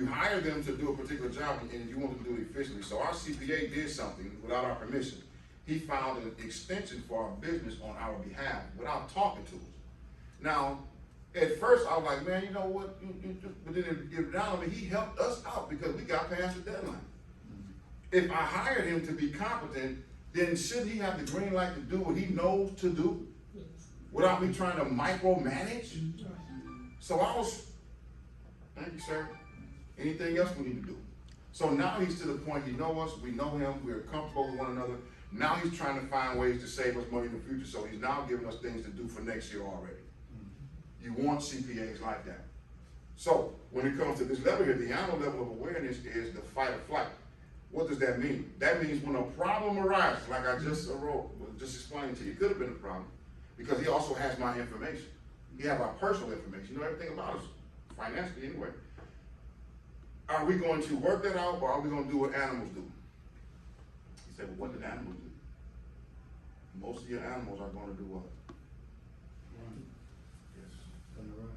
You hire them to do a particular job and you want them to do it efficiently. So our CPA did something without our permission. He filed an extension for our business on our behalf without talking to us. Now, at first I was like, man, you know what? But then it down on me, he helped us out because we got past the deadline. If I hired him to be competent, then shouldn't he have the green light to do what he knows to do without me trying to micromanage? So I was, thank you, sir. Anything else we need to do? So now he's to the point, he knows us, we know him, we're comfortable with one another. Now he's trying to find ways to save us money in the future, so he's now giving us things to do for next year already. You want CPAs like that. So when it comes to this level here, the animal level of awareness is the fight or flight. What does that mean? That means when a problem arises, like I just explained to you, it could have been a problem, because he also has my information. He has our personal information. You know everything about us, financially anyway. Are we going to work that out, or are we going to do what animals do? He said, well, what did animals do? Most of your animals are going to do what? Run. Yes. Gonna run.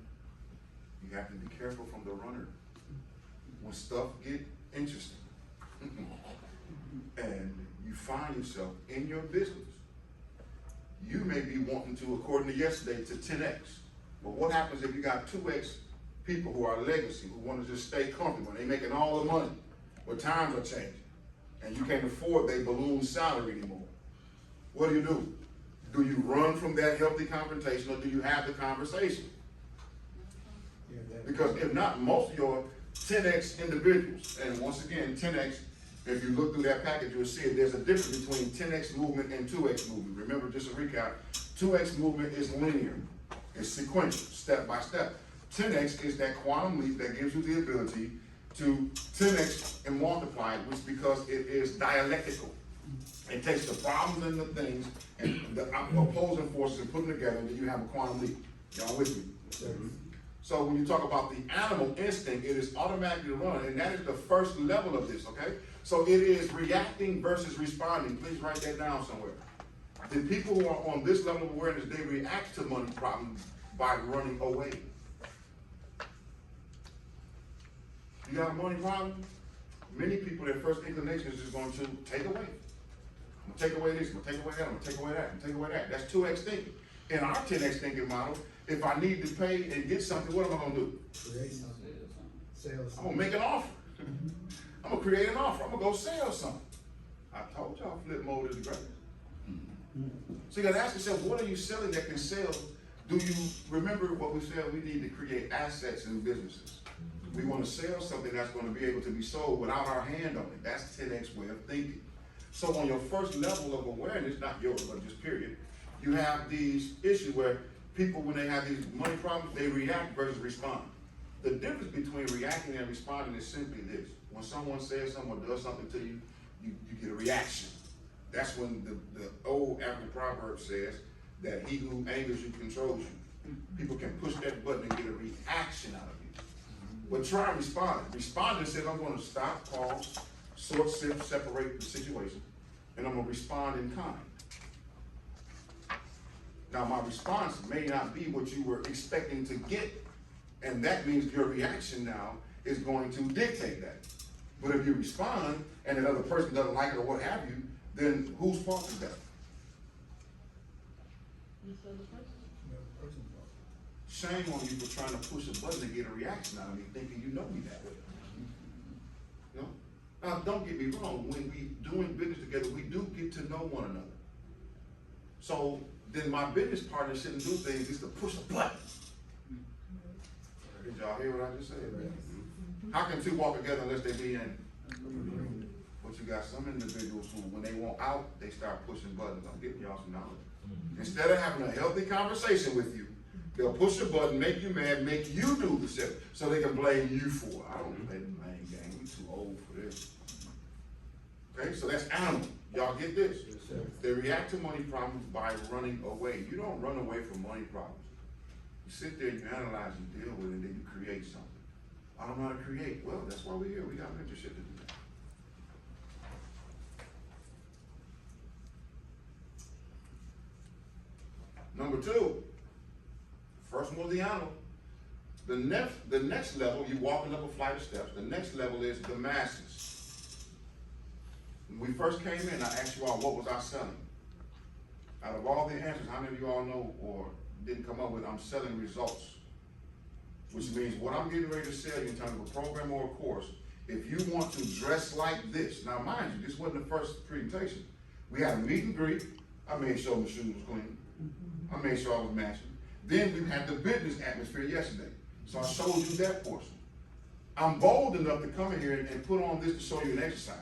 You have to be careful from the runner. When stuff get interesting, and you find yourself in your business, you may be wanting to, according to yesterday, to 10x. But what happens if you got 2x people who are legacy, who want to just stay comfortable, and they making all the money, but times are changing, and you can't afford their balloon salary anymore? What do? Do you run from that healthy confrontation, or do you have the conversation? Yeah, Because if not, most of your 10x individuals, and once again, 10x, if you look through that package, you'll see it. There's a difference between 10x movement and 2x movement. Remember, just a recap, 2x movement is linear. It's sequential, step by step. 10x is that quantum leap that gives you the ability to 10x and multiply it, which because it is dialectical. It takes the problems and the things and the opposing forces and put them together, and then you have a quantum leap. Y'all with me? So when you talk about the animal instinct, it is automatically run, and that is the first level of this, okay? So it is reacting versus responding. Please write that down somewhere. The people who are on this level of awareness, they react to money problems by running away. You got a money problem? Many people, their first inclination is just going to take away. I'm gonna take away this, I'm gonna take away that, I'm gonna take away that, I'm gonna take away that. That's 2x thinking. In our 10x thinking model, if I need to pay and get something, what am I gonna do? create something. Sales. I'm gonna make an offer. I'm gonna create an offer. I'm gonna go sell something. I told y'all flip mode is great. So you gotta ask yourself, what are you selling that can sell? Do you remember what we said? We need to create assets in businesses. We want to sell something that's going to be able to be sold without our hand on it. That's 10x way of thinking. So on your first level of awareness, not yours, but just period, you have these issues where people, when they have these money problems, they react versus respond. The difference between reacting and responding is simply this. When someone says something or does something to you, you get a reaction. That's when the old African proverb says that he who angers you controls you. People can push that button and get a reaction out of you. But try responding. Responding says, I'm going to stop, pause, sort, sift, separate the situation, and I'm going to respond in kind. Now, my response may not be what you were expecting to get, and that means your reaction now is going to dictate that. But if you respond, and another person doesn't like it or what have you, then whose fault is that? Shame on you for trying to push a button to get a reaction out of me, thinking you know me that way. You know? Now, don't get me wrong. When we doing business together, we do get to know one another. So then my business partner shouldn't do things just to push a button. Did y'all hear what I just said? How can two walk together unless they be in? But you got some individuals who, when they want out, they start pushing buttons. I'm giving y'all some knowledge. Instead of having a healthy conversation with you, they'll push a button, make you mad, make you do the shit, so they can blame you for it. I don't play the blame game. We too old for this. Okay, so that's animal. Y'all get this? Yes, they react to money problems by running away. You don't run away from money problems. You sit there, you analyze, you deal with it, and then you create something. I don't know how to create. Well, that's why we're here. We got mentorship to do that. Number two, first one was the animal. The next level, you're walking up a flight of steps. The next level is the masses. When we first came in, I asked you all, what was I selling? Out of all the answers, how many of you all know or didn't come up with, I'm selling results? Which means what I'm getting ready to sell you in terms of a program or a course, if you want to dress like this, now mind you, this wasn't the first presentation. We had a meet and greet. I made sure my shoes was clean. I made sure I was matching. Then we had the business atmosphere yesterday. So I showed you that portion. I'm bold enough to come in here and put on this to show you an exercise.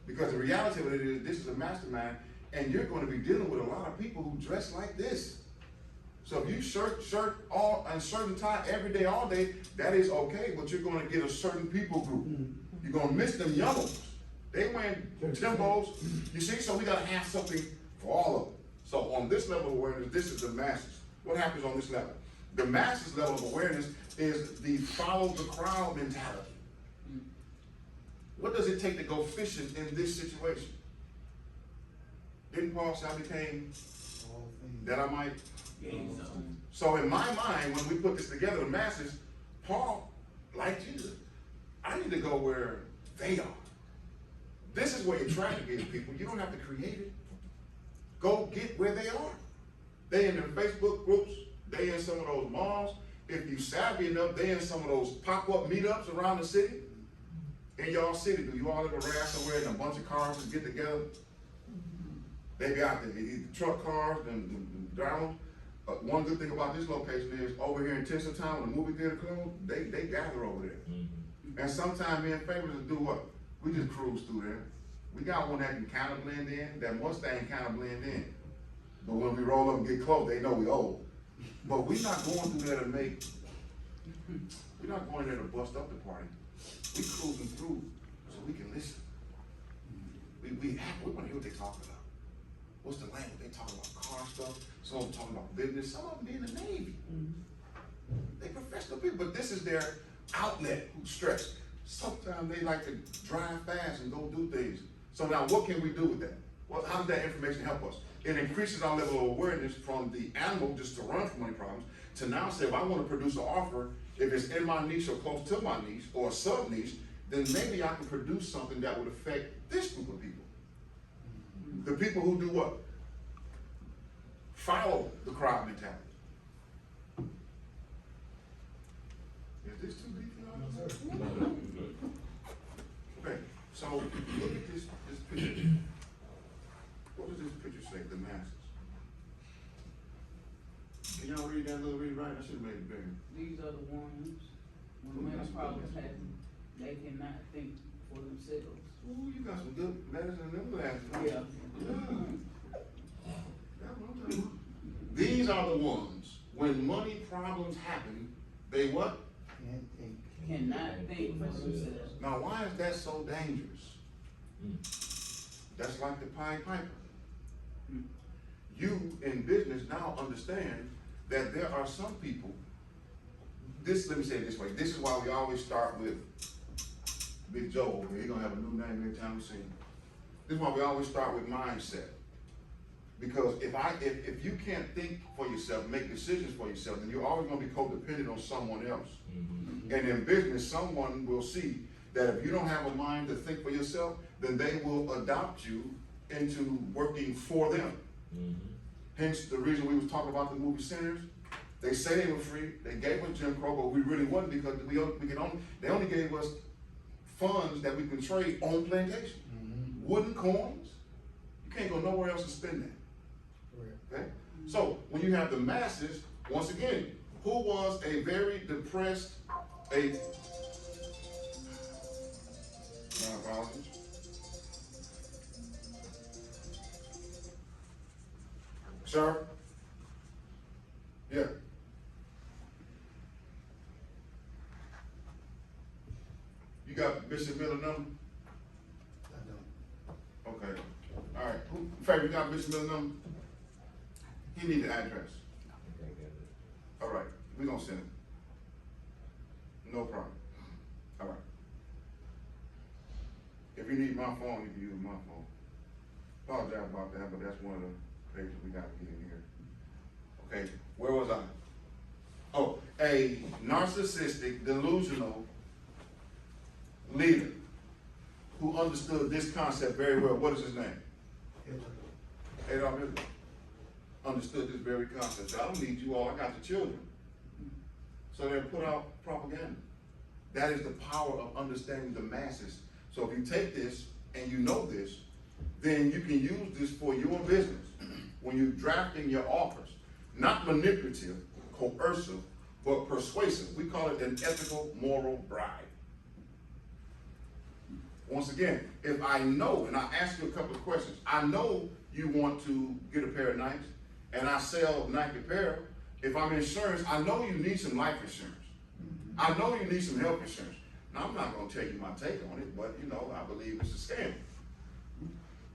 Because the reality of it is, this is a mastermind, and you're going to be dealing with a lot of people who dress like this. So if you shirt and shirt and tie every day, all day, that is okay, but you're going to get a certain people group. You're going to miss them young ones. They wearing Timbos. You see, so we got to have something for all of them. So on this level of awareness, this is the masses. What happens on this level? The masses level of awareness is the follow the crowd mentality. What does it take to go fishing in this situation? Didn't Paul say I became that I might? So in my mind, when we put this together, the masses, Paul, like Jesus, I need to go where they are. This is where you're trying to get people. You don't have to create it. Go get where they are. They in their Facebook groups. They in some of those malls. If you savvy enough, they in some of those pop-up meetups around the city. In y'all city, do you all ever ride somewhere and a bunch of cars just get together? They be out there, either truck cars and drown. One good thing about this location is over here in Tinseltown, when the movie theater closed, they gather over there. And sometimes me and Favors will do what? We just cruise through there. We got one that can kind of blend in, that Mustang kind of blend in. But when we roll up and get close, they know we old. But we're not going through there to we're not going there to bust up the party. We cruising through so we can listen. We want to hear what they talking about. What's the language? They talking about car stuff. Some of them talking about business. Some of them be in the Navy. They professional people, but this is their outlet who's stressed. Sometimes they like to drive fast and go do things. So now what can we do with that? Well, how does that information help us? It increases our level of awareness from the animal just to run from money problems to now say, if I want to produce an offer, if it's in my niche or close to my niche or a sub niche, then maybe I can produce something that would affect this group of people. The people who do what? Follow the crowd mentality. Is this too deep for y'all? Okay, so look at this picture. What does this picture say? The masses. Can y'all read that little read right? I should have made it bigger. These are the ones, when money problems happen, they cannot think for themselves. Ooh, you got some good letters in them glasses. Yeah. That's what I'm talking about. These are the ones, when money problems happen, they what? Cannot think for themselves. Now, why is that so dangerous? That's like the Pied Piper. You in business now understand that there are some people, let me say it this way, this is why we always start with Big Joe over here. He's gonna have a new name every time we see him. This is why we always start with mindset. Because if you can't think for yourself, make decisions for yourself, then you're always gonna be codependent on someone else. And in business, someone will see that if you don't have a mind to think for yourself, then they will adopt you into working for them. Hence the reason we was talking about the movie Sinners. They say they were free, they gave us Jim Crow, but we really wasn't, because they only gave us funds that we can trade on plantation. Wooden coins, you can't go nowhere else to spend that. Okay? So when you have the masses, once again, who was a very depressed, my apologies. Sir? Yeah. You got Bishop Miller number? I don't. Okay. All right. Favor, you got Bishop Miller number? He need the address. All right. We're gonna send it. No problem. All right. If you need my phone, you can use my phone. Apologize about that, but that's one of the pages we got to get in here. Okay, where was I? Oh, a narcissistic, delusional leader who understood this concept very well. What is his name? Adolf Hitler. Understood this very concept. So I don't need you all, I got the children. So they put out propaganda. That is the power of understanding the masses. So if you take this and you know this, then you can use this for your business when you're drafting your offers. Not manipulative, coercive, but persuasive. We call it an ethical, moral bribe. Once again, if I know, and I ask you a couple of questions, I know you want to get a pair of Nikes, and I sell Nike apparel. If I'm insurance, I know you need some life insurance. I know you need some health insurance. Now, I'm not going to tell you my take on it, but, you know, I believe it's a scam.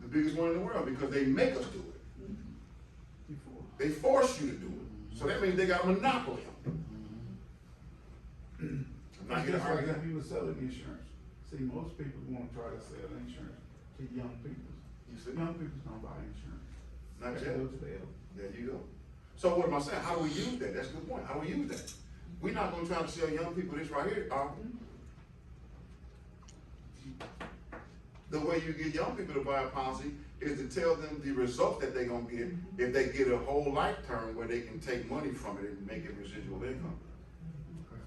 The biggest one in the world, because they make us do it. They force you to do it. So that means they got a monopoly on it. I'm not here to Just like argue that. if you were selling insurance. See, most people want to try to sell insurance to young people. You see? Young people don't buy insurance. Not They yet. go to the elder. There you go. So what am I saying? How do we use that? That's a good point. How do we use that? We're not going to try to sell young people this right here, are we? The way you get young people to buy a policy is to tell them the results that they're going to get if they get a whole life term where they can take money from it and make it residual income.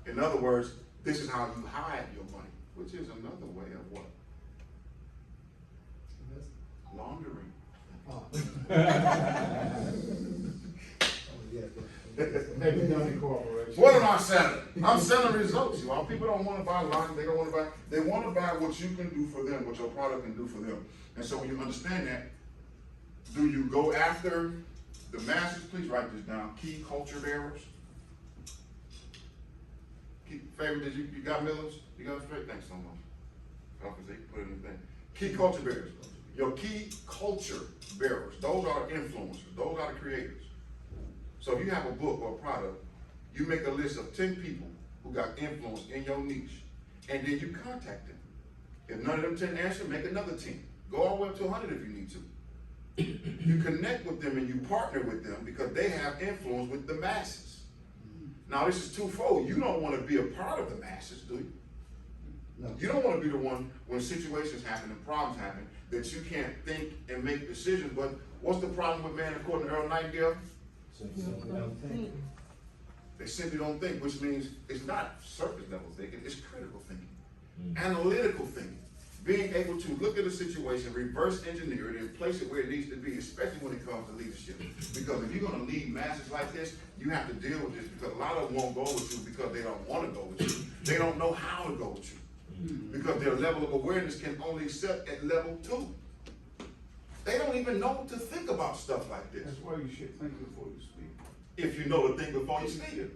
In other words, this is how you hide your money, which is another way of what? Laundering. Maybe done in corporation. What am I selling? I'm selling results, you all. People don't want to buy line, they don't want to buy, they want to buy what you can do for them, what your product can do for them. And so when you understand that, do you go after the masses? Please write this down. Key culture bearers. Favorite, did you got Miller's? You got it straight? Thanks so much. Put it in the thing. Key culture bearers. Your key culture bearers. Those are the influencers. Those are the creators. So if you have a book or a product, you make a list of 10 people who got influence in your niche, and then you contact them. If none of them 10 answer, make another 10. Go all the way up to 100 if you need to. You connect with them and you partner with them because they have influence with the masses. Now this is twofold. You don't want to be a part of the masses, do you? No. You don't want to be the one when situations happen and problems happen that you can't think and make decisions. But what's the problem with man according to Earl Nightingale? They simply don't think, which means it's not surface level thinking, it's critical thinking, analytical thinking. Being able to look at a situation, reverse engineer it, and place it where it needs to be, especially when it comes to leadership. Because if you're going to lead masses like this, you have to deal with this because a lot of them won't go with you because they don't want to go with you. They don't know how to go with you. Because their level of awareness can only set at level 2. They don't even know to think about stuff like this. That's why you should think before you speak. If you know to think before you speak it.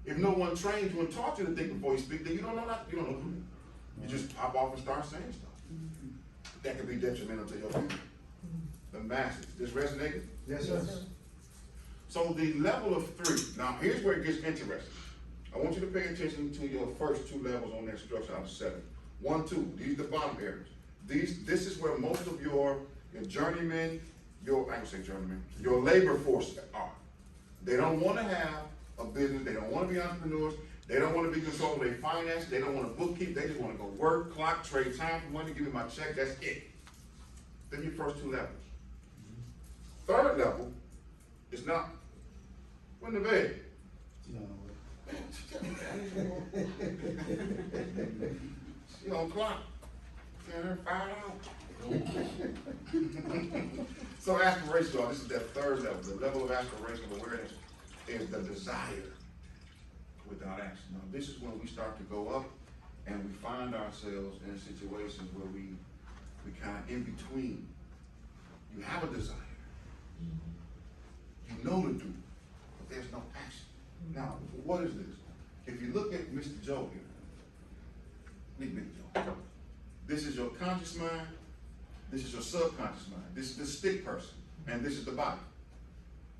If no one trained you and taught you to think before you speak, then you don't know nothing. You don't know. You just pop off and start saying stuff. That can be detrimental to your people. The masses. This resonated? Yes, sir. So the level of 3. Now here's where it gets interesting. I want you to pay attention to your first 2 levels on that structure out of 7. 1, 2. These are the bottom areas. This is where most of your journeymen, I don't say journeymen, your labor force are. They don't want to have a business. They don't want to be entrepreneurs. They don't want to be controlled their finance. They don't want to bookkeep. They just want to go work, clock, trade time for money, give me my check. That's it. Then your first 2 levels. Third level is not when the bed. No. She on clock. Send her 5 out. So aspiration, y'all, this is that third level. The level of aspiration of awareness is the desire without action. Now, this is when we start to go up and we find ourselves in situations where we kind of in between. You have a desire. You know to do, but there's no action. Now, what is this? If you look at Mr. Joe here, meet Mr. Joe. This is your conscious mind. This is your subconscious mind. This is the stick person, and this is the body.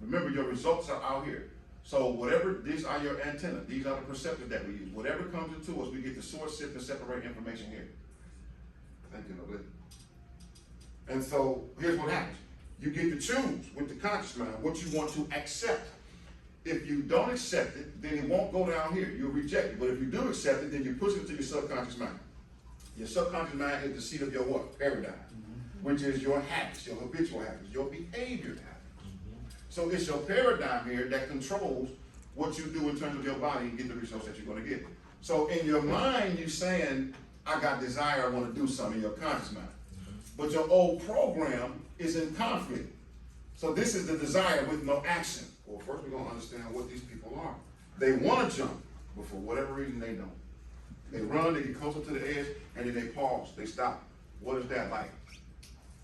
Remember, your results are out here. So whatever, these are your antenna. These are the perceptors that we use. Whatever comes into us, we get to sort, sift, and separate information here. Thank you, Lovely. And so here's what happens. You get to choose with the conscious mind what you want to accept. if you don't accept it, then it won't go down here. You'll reject it. But if you do accept it, then you push it into your subconscious mind. Your subconscious mind is the seat of your what? Paradigm, which is your habits, your habitual habits, your behavior habits. So it's your paradigm here that controls what you do in terms of your body and get the results that you're going to get. So in your mind, you're saying, I got desire, I want to do something in your conscious mind. But your old program is in conflict. So this is the desire with no action. Well, first we're going to understand what these people are. They want to jump, but for whatever reason they don't. They run, they get closer to the edge, and then they pause, they stop. What is that like?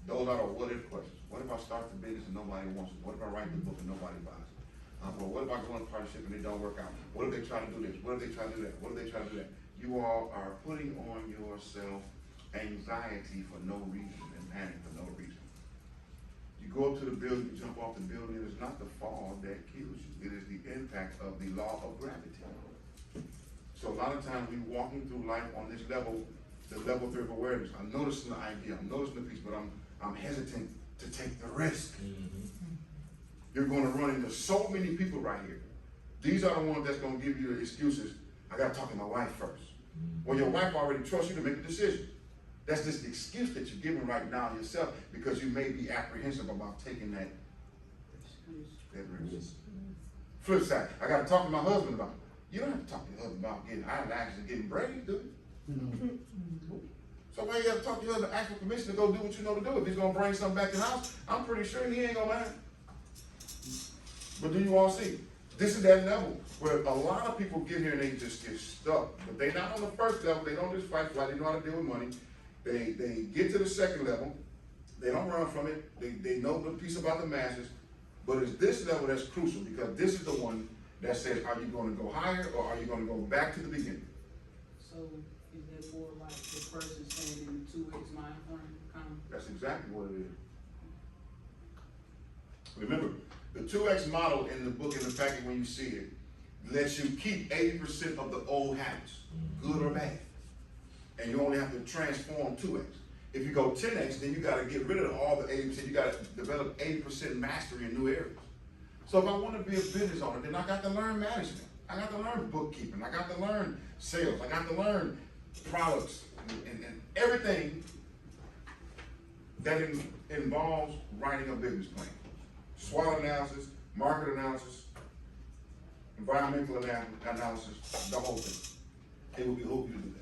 Those are the what if questions. What if I start the business and nobody wants it? What if I write the book and nobody buys it? Well, what if I go on a partnership and it don't work out? What if they try to do this? What if they try to do that? What if they try to do that? You all are putting on yourself anxiety for no reason and panic for no reason. You go up to the building, you jump off the building, it is not the fall that kills you. It is the impact of the law of gravity. So a lot of times we walking through life on this level, the level 3 of awareness. I'm noticing the idea, I'm noticing the piece, but I'm hesitant to take the risk. You're going to run into so many people right here. These are the ones that's going to give you the excuses. I got to talk to my wife first. Well, your wife already trusts you to make a decision. That's just the excuse that you're giving right now yourself because you may be apprehensive about taking that risk. Flip side, I got to talk to my husband about it. You don't have to talk to your husband about getting eyelashes and getting braids, do you? So why you got to talk to your husband, ask for permission to go do what you know to do? If he's going to bring something back to the house, I'm pretty sure he ain't going to mind. But do you all see? This is that level where a lot of people get here and they just get stuck. But they're not on the first level. They don't just fight flight. They know how to deal with money. They get to the second level. They don't run from it. They know the piece about the masses. But it's this level that's crucial because this is the one that says, are you going to go higher or are you going to go back to the beginning? So is that more like the person staying in the 2X mind frame kind of? That's exactly what it is. Remember, the 2X model in the book, in the packet when you see it, lets you keep 80% of the old habits, good or bad. And you only have to transform 2X. If you go 10X, then you got to get rid of all the 80%. You got to develop 80% mastery in new areas. So if I want to be a business owner, then I got to learn management. I got to learn bookkeeping. I got to learn sales. I got to learn products and everything that involves writing a business plan. SWOT analysis, market analysis, environmental analysis, the whole thing. It will behoove you to do that.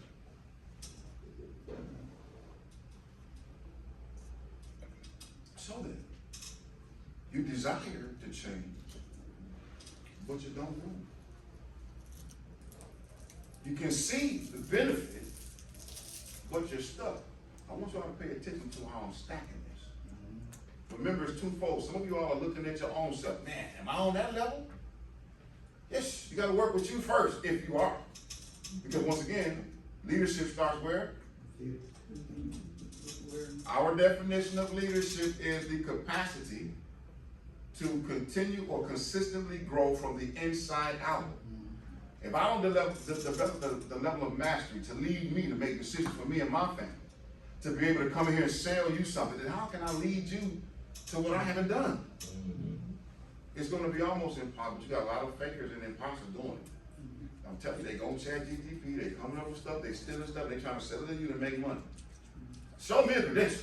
So then, you desire to change, but you don't move. You can see the benefit, but you're stuck. I want y'all to pay attention to how I'm stacking this. Remember, it's twofold. Some of you all are looking at your own self. Man, am I on that level? Yes, you got to work with you first, if you are. Because once again, leadership starts where? Our definition of leadership is the capacity to continue or consistently grow from the inside out. If I don't develop the level of mastery to lead me to make decisions for me and my family, to be able to come in here and sell you something, then how can I lead you to what I haven't done? It's going to be almost impossible. You got a lot of fakers and imposters doing it. I'm telling you, they go on ChatGPT, they coming up with stuff, they stealing stuff, they trying to sell it to you to make money. Show me a credential.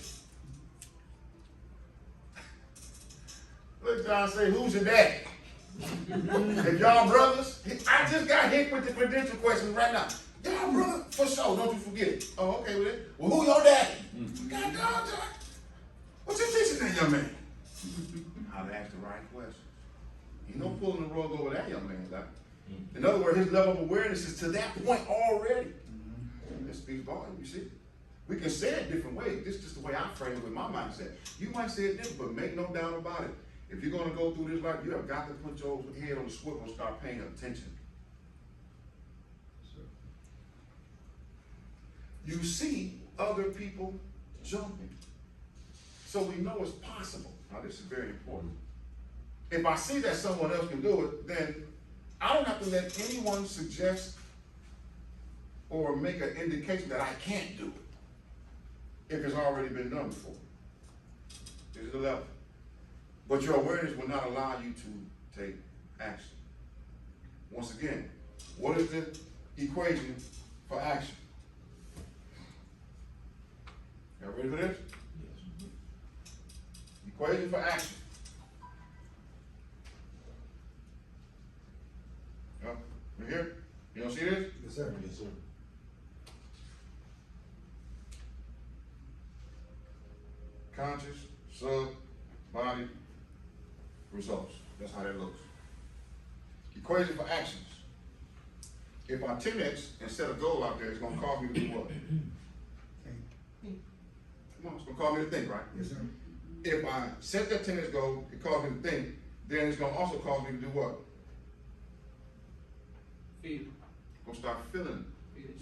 Look, John say, who's your daddy? If y'all brothers, I just got hit with the credential question right now. Y'all brother, for sure, don't you forget it. Oh, okay with it. Well, who your daddy? God, John. What you teaching that young man? How to ask the right questions. He no pulling the rug over that young man's life. In other words, his level of awareness is to that point already. That speaks volume, you see. We can say it different ways. This is just the way I frame it with my mindset. You might say it different, but make no doubt about it. If you're going to go through this life, you have got to put your head on the swivel and start paying attention. You see other people jumping. So we know it's possible. Now, this is very important. If I see that someone else can do it, then I don't have to let anyone suggest or make an indication that I can't do it if it's already been done before. This is the level. But your awareness will not allow you to take action. Once again, what is the equation for action? Y'all ready for this? Equation for action. Right here? You don't see this? Yes, sir. Yes, sir. Conscious, sub, body, results. That's how that looks. Equation for actions. If I 10x and set a goal out there, it's gonna cause me to do what? Come on, it's gonna cause me to think, right? Yes, sir. If I set that 10x goal, it causes me to think, then it's gonna also cause me to do what? Feel. Gonna start feeling.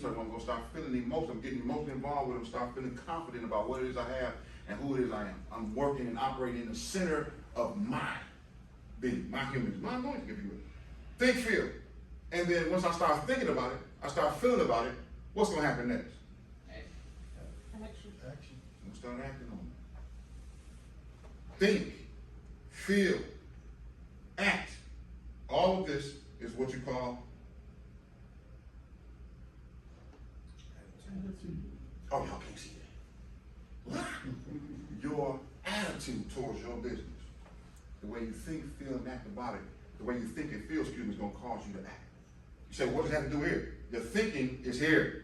So I'm gonna start feeling emotion. I'm getting emotionally involved with them, start feeling confident about what it is I have and who it is I am. I'm working and operating in the center of my being, my humanness, my anointing, if you will. Think, feel. And then once I start thinking about it, I start feeling about it, what's gonna happen next? Action. Action. I'm gonna start acting on it. Think, feel, act. All of this is what you call, oh, y'all can't see that. Your attitude towards your business. The way you think, feel, and act about it. The way you think and feel, excuse me, is gonna cause you to act. You say, what does that have to do here? Your thinking is here.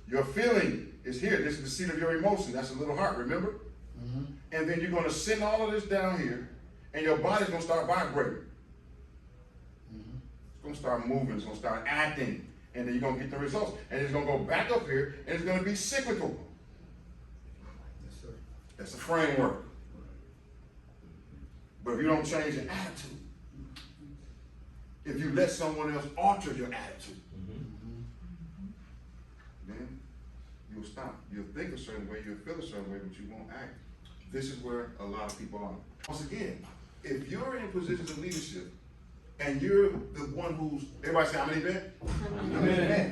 Your feeling is here. This is the seat of your emotion. That's a little heart, remember? Mm-hmm. And then you're gonna send all of this down here, and your body's gonna start vibrating. Mm-hmm. It's gonna start moving, it's gonna start acting, and then you're gonna get the results. And it's gonna go back up here, and it's gonna be cyclical. Yes, sir. That's the framework. But if you don't change your attitude, if you let someone else alter your attitude, then you'll stop. You'll think a certain way, you'll feel a certain way, but you won't act. This is where a lot of people are. Once again, if you're in positions of leadership and you're the one who's, everybody say, I'm an event?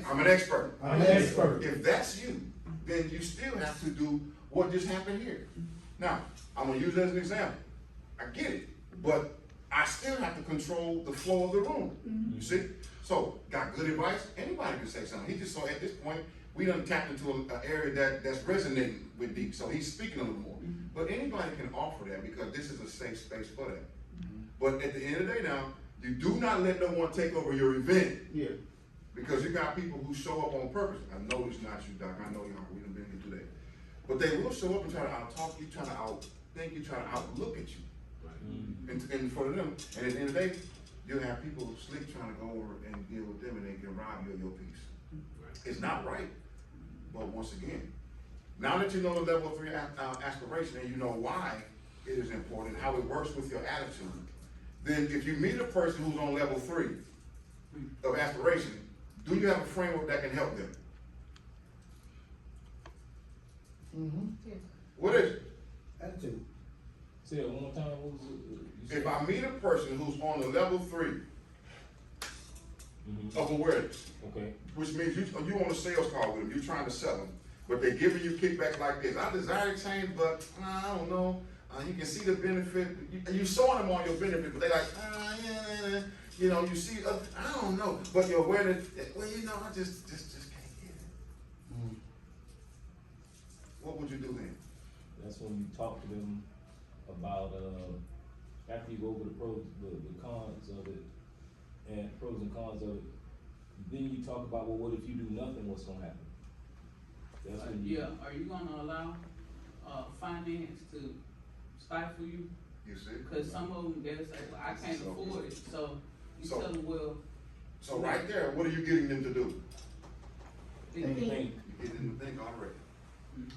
I'm an expert. I'm an expert. If that's you, then you still have to do what just happened here. Now, I'm gonna use that as an example. I get it, but I still have to control the flow of the room. You see? So, got good advice? Anybody can say something. He just saw at this point, we done tapped into an area that's resonating with Deep, so he's speaking a little more. But anybody can offer that because this is a safe space for that. But at the end of the day now, you do not let no one take over your event. Yeah. Because you got people who show up on purpose. I know it's not you, Doc. I know y'all. We done been here today. But they will show up and try to out-talk you, try to out-think you, try to out-look at you. And for them, and at the end of the day, you'll have people slick trying to go over and deal with them and they can rob you of your peace. It's not right. But once again, now that you know the level 3 aspiration and you know why it is important, how it works with your attitude, then if you meet a person who's on level 3 of aspiration, do you have a framework that can help them? Mm-hmm. What is it? Attitude. Say it one more time. What was it? You said- If I meet a person who's on the level 3 of awareness, Okay. which means you on a sales call with them, you're trying to sell them, but they're giving you kickback like this. I desire change, but I don't know. You can see the benefit. You showing them all your benefit, but they like, yeah. You know, you see, I don't know. But your awareness, well, you know, I just can't get it. Mm-hmm. What would you do then? That's when you talk to them about after you go over the pros, the cons of it, and pros and cons of it. Then you talk about, well, what if you do nothing? What's gonna happen? That's when you. Yeah, are you gonna allow, finance to stifle you? You see? Cause some of them, they'll say, well, I can't afford it, so you So- tell them, well, So right there, what are you getting them to do? think. think. You're getting them to think already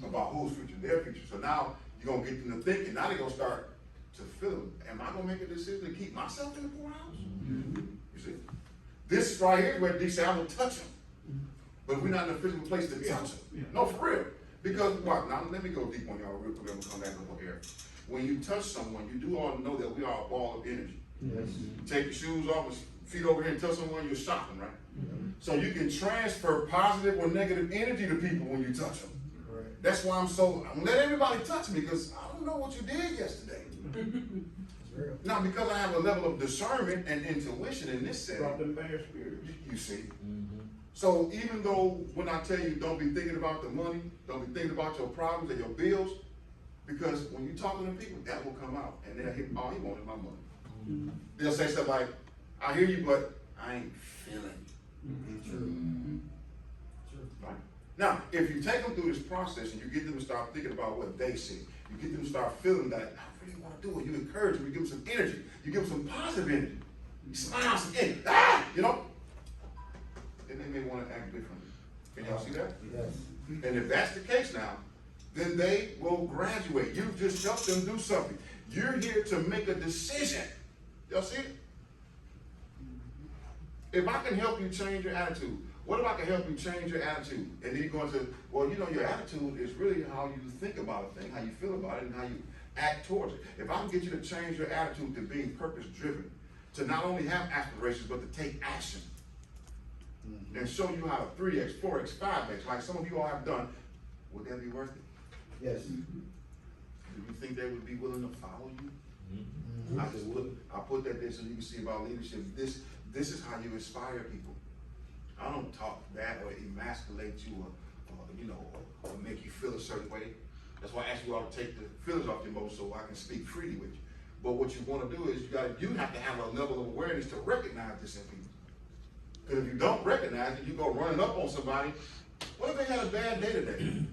about whose future, their future. So now you're gonna get them to thinking. Now they're gonna start to feel, am I gonna make a decision to keep myself in the poorhouse? You see? This right here is where D said, I will touch him. But we're not in a physical place to touch him. Yeah. No, for real. Because what? Now let me go deep on y'all real quick and we'll come back a little here. When you touch someone, you do all know that we are a ball of energy. Yes. You take your shoes off and feet over here and touch someone, you're shocking, right? So you can transfer positive or negative energy to people when you touch them. Correct. That's why I'm let everybody touch me because I don't know what you did yesterday. Real. Now, because I have a level of discernment and intuition in this setting, Drop them bear spirits. you see. Mm-hmm. So even though when I tell you don't be thinking about the money, don't be thinking about your problems and your bills, because when you talking to people, that will come out, and they'll hit, all he wants is my money. Mm-hmm. They'll say stuff like, I hear you, but I ain't feeling you. True. Mm-hmm. True. Right? Now, if you take them through this process and you get them to start thinking about what they see, you get them to start feeling that, I really want to do it, you encourage them, you give them some energy, you give them some positive energy, you smile some energy, you know? Then they may want to act differently. Can y'all see that? Yes. And if that's the case now, then they will graduate. You've just helped them do something. You're here to make a decision. Y'all see it? If I can help you change your attitude, what if I can help you change your attitude? And then you're going to, well, you know, your attitude is really how you think about a thing, how you feel about it, and how you act towards it. If I can get you to change your attitude to being purpose-driven, to not only have aspirations, but to take action, and show you how to 3X, 4X, 5X, like some of you all have done, would that be worth it? Yes. Do you think they would be willing to follow you? Mm-hmm. I put that there so you can see about leadership. This is how you inspire people. I don't talk bad or emasculate you or make you feel a certain way. That's why I ask you all to take the feelings off your emotions so I can speak freely with you. But what you want to do is you have to have a level of awareness to recognize this in people. Because if you don't recognize it, you go running up on somebody. What if they had a bad day today?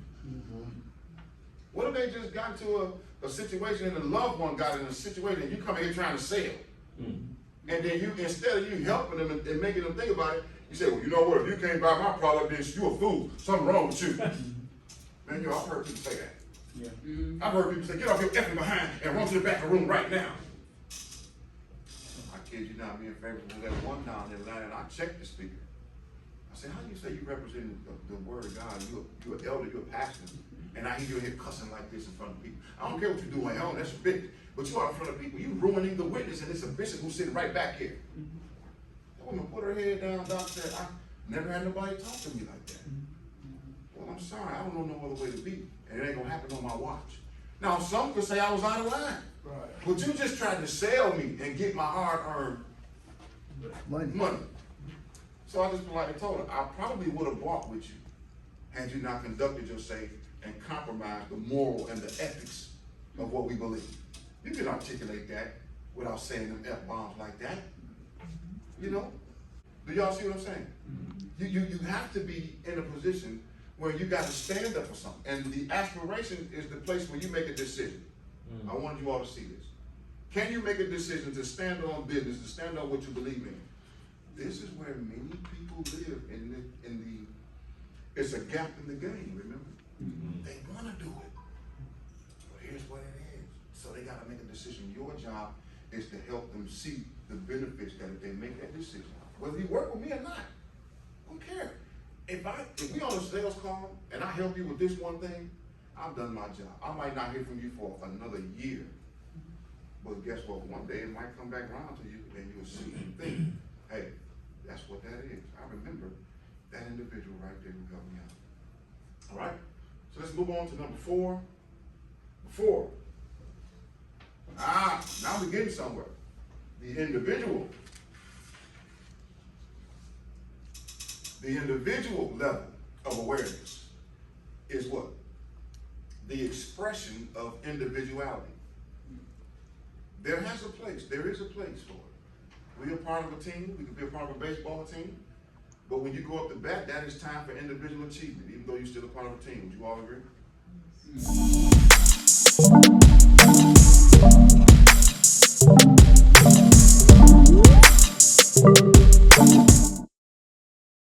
What if they just got into a situation and a loved one got in a situation and you come here trying to sell? Mm-hmm. And then you, instead of you helping them and making them think about it, you say, well, you know what, if you can't buy my product, then you a fool. Something wrong with you. Man, you know, I've heard people say that. Yeah. Mm-hmm. I've heard people say, get off your effing behind and run to the back of the room right now. I kid you not, me and Favorite was at one down in Atlanta, and I checked the speaker. I said, how do you say you represent the word of God? You're an elder, you're a pastor, and I hear you here cussing like this in front of people. I don't care what you do on your own, that's your business. But you are in front of people, you ruining the witness, and it's a bishop who's sitting right back here. That woman put her head down, Doc said, I never had nobody talk to me like that. Well, I'm sorry, I don't know no other way to be, and it ain't gonna happen on my watch. Now, some could say I was out of line, Right. but you just tried to sell me and get my hard-earned money. So I just politely told her, I probably would have walked with you had you not conducted yourself and compromised the moral and the ethics of what we believe. You can articulate that without saying them F-bombs like that. You know? Do y'all see what I'm saying? You have to be in a position where you got to stand up for something. And the aspiration is the place where you make a decision. I want you all to see this. Can you make a decision to stand on business, to stand on what you believe in? This is where many people live in the it's a gap in the game, remember? They want to do it. But here's what it is. So they got to make a decision. Your job is to help them see the benefits that if they make that decision, whether you work with me or not, I don't care. If we on a sales call and I help you with this one thing, I've done my job. I might not hear from you for another year. But guess what? One day it might come back around to you and you'll see and think, hey, that's what that is. I remember that individual right there who helped me out. All right? So let's move on to number 4. 4. Now we're getting somewhere. The individual. The individual level of awareness is what? The expression of individuality. There is a place for it. We're a part of a team, we can be a part of a baseball team, but when you go up to bat, that is time for individual achievement, even though you're still a part of a team. Would you all agree?